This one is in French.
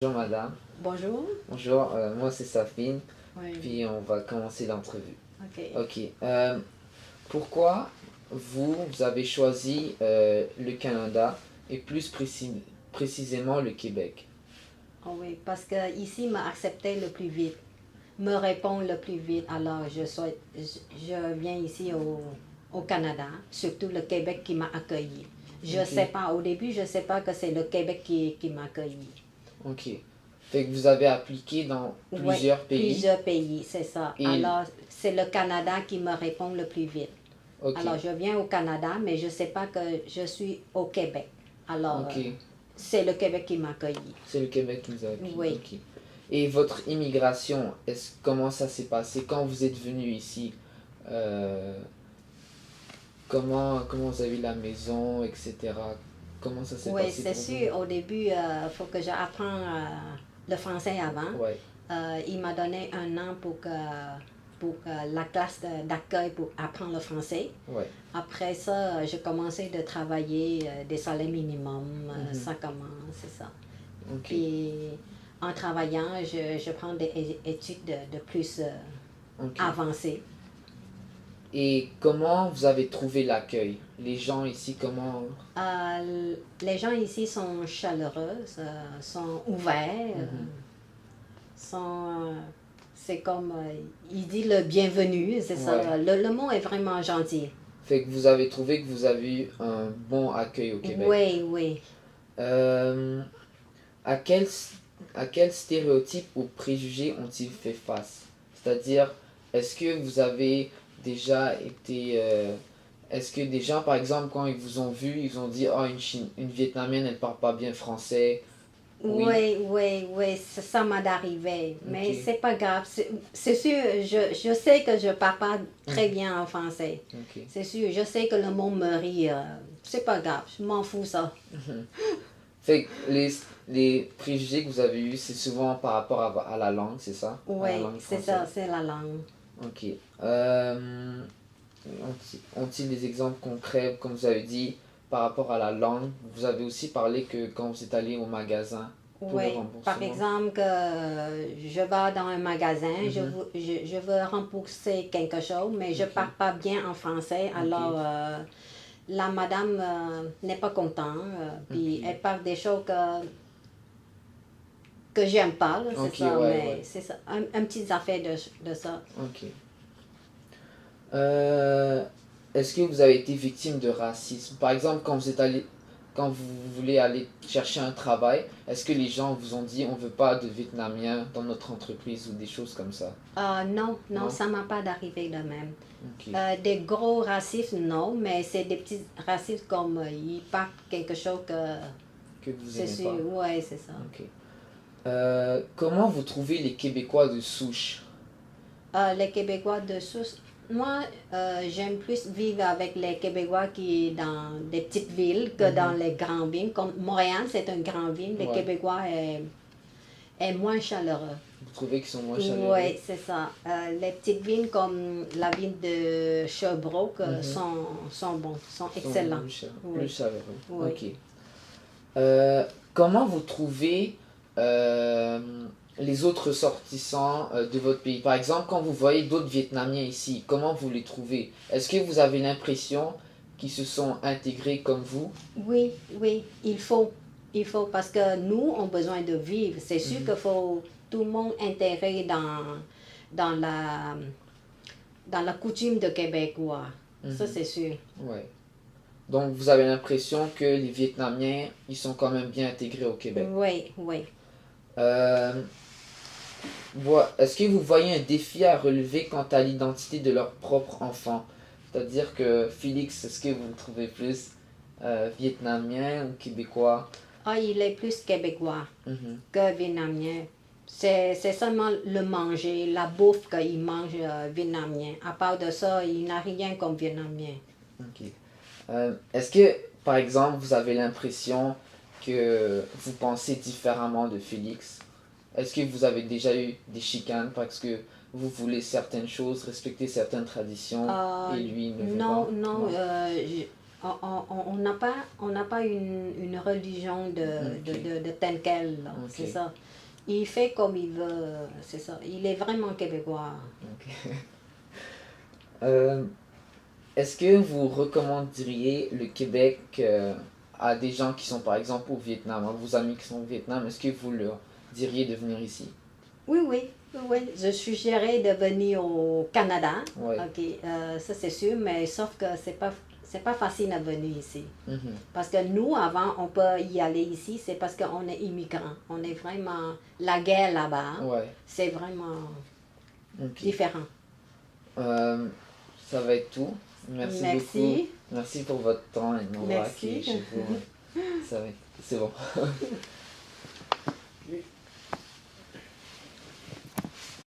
Bonjour madame. Bonjour. Bonjour, moi c'est Safine, Oui. puis on va commencer l'entrevue. OK. Ok. Pourquoi vous avez choisi le Canada et plus précisément le Québec? Ah oui, parce que ici m'a accepté le plus vite, me répond le plus vite. Alors je viens ici au Canada, surtout le Québec qui m'a accueilli. Je Ok. sais pas, au début, je sais pas que c'est le Québec qui m'a accueilli. Ok. Fait que vous avez appliqué dans Oui, plusieurs pays plusieurs pays, c'est ça. et... Alors, c'est le Canada qui me répond le plus vite. Ok. Alors, je viens au Canada, mais je sais pas que je suis au Québec. Alors, Ok. c'est le Québec qui m'a accueilli. C'est le Québec qui vous a accueilli. Oui. Ok. Et votre immigration, comment ça s'est passé quand vous êtes venu ici? Euh, comment vous avez eu la maison, etc. Comment ça s'est Oui, passé c'est pour vous? sûr. Au début, il faut que j'apprenne le français avant. Ouais, Il m'a donné un an pour la classe d'accueil pour apprendre le français. ouais. Après ça, j'ai commencé de travailler des salaires minimum. Mhm. Ça commence, c'est ça. Ok, Puis, en travaillant, je prends des études de plus ok. avancées. Et comment vous avez trouvé l'accueil? Les gens ici, comment... Les gens ici sont chaleureux, sont ouverts. Mhm. Sont, c'est comme, il dit le bienvenu, c'est ça. Ouais. Le mot est vraiment gentil. Fait que vous avez trouvé que vous avez eu un bon accueil au Québec. Oui, oui. Euh, à quel, à quel stéréotype ou préjugés ont-ils fait face? C'est-à-dire, est-ce que vous avez déjà été... est-ce que des gens, par exemple, quand ils vous ont vu, ils ont dit, oh, une Vietnamienne, elle parle pas bien français. Oui. Oui, oui, oui, ça m'a d'arriver. Mais Ok. c'est pas grave. C'est sûr, je sais que je parle pas très Mhm. bien en français. Ok. C'est sûr, je sais que le monde me rit. C'est pas grave, je m'en fous ça. Mhm. Fait que les préjugés que vous avez eus, c'est souvent par rapport à la langue, c'est ça? À la Oui, langue c'est française. ça, c'est la langue. Ok. Ont-ils des exemples concrets, comme vous avez dit, par rapport à la langue? Vous avez aussi parlé que quand vous êtes allé au magasin pour le Oui, par remboursement. exemple, que je vais dans un magasin, Mhm. je veux rembourser quelque chose, mais je ne Ok. parle pas bien en français, alors Ok. la madame n'est pas contente, puis Ok. elle parle des choses que j'aime pas, là, c'est Ok, ça, ouais, mais ouais. c'est ça, un petit affaire de ça. Ok. Euh, Est-ce que vous avez été victime de racisme? Par exemple, quand vous voulez aller chercher un travail, est-ce que les gens vous ont dit on veut pas de Vietnamiens dans notre entreprise ou des choses comme ça? Non, non, Non? ça m'a pas d'arriver de même. Ok. Des gros racismes, non, mais c'est des petits racismes comme ils parlent quelque chose que Que vous c'est aimez sûr, pas? ouais, c'est ça. Ok. Comment vous trouvez les Québécois de souche? Les Québécois de Sousse, moi, j'aime plus vivre avec les Québécois qui sont dans des petites villes que dans Mhm. les grandes villes. Comme Montréal, c'est une grande ville. Les Ouais. Québécois est moins chaleureux. Vous trouvez qu'ils sont moins chaleureux? Oui, c'est ça. Les petites villes comme la ville de Sherbrooke Mhm. sont bons, sont Ils sont excellents. plus Oui, chaleureux. oui. Ok. Comment vous trouvez euh, les autres ressortissants de votre pays? Par exemple, quand vous voyez d'autres Vietnamiens ici, comment vous les trouvez? Est-ce que vous avez l'impression qu'ils se sont intégrés comme vous? Oui, oui, il faut parce que nous, on a besoin de vivre. C'est sûr Mhm. qu'il faut tout le monde intégrer dans dans la coutume de Québécois. Ça, Mhm. c'est sûr. Ouais. Donc vous avez l'impression que les Vietnamiens, ils sont quand même bien intégrés au Québec. Oui, oui. Euh, Est-ce que vous voyez un défi à relever quant à l'identité de leur propre enfant? C'est-à-dire que Félix, est-ce que vous le trouvez plus vietnamien ou québécois? Ah, il est plus québécois Mhm. que vietnamien. C'est seulement le manger, la bouffe qu'il mange vietnamien. À part de ça, il n'a rien comme vietnamien. Ok. Est-ce que, par exemple, vous avez l'impression que vous pensez différemment de Félix? Est-ce que vous avez déjà eu des chicanes parce que vous voulez certaines choses, respecter certaines traditions Euh, et lui ne veut non, pas? non, Non. On n'a pas une religion de tel quel, là, Ok. c'est ça. Il fait comme il veut, c'est ça. Il est vraiment québécois. Ok. Euh, Est-ce que vous recommanderiez le Québec à des gens qui sont par exemple au Vietnam, à vos amis qui sont au Vietnam, est-ce que vous leur diriez de venir ici? Oui, oui, oui, oui. Je suggérais de venir au Canada. Ouais. OK, ça c'est sûr, mais sauf que c'est pas facile à venir ici. Mhm. Parce que nous, avant, on peut y aller ici, c'est parce qu'on est immigrants. On est vraiment... La guerre là-bas, Ouais. c'est vraiment Ok. différent. Euh, Ça va être tout. Merci beaucoup. Merci. Merci pour votre temps et de m'avoir Merci. accueilli chez vous. Ça va être... C'est bon.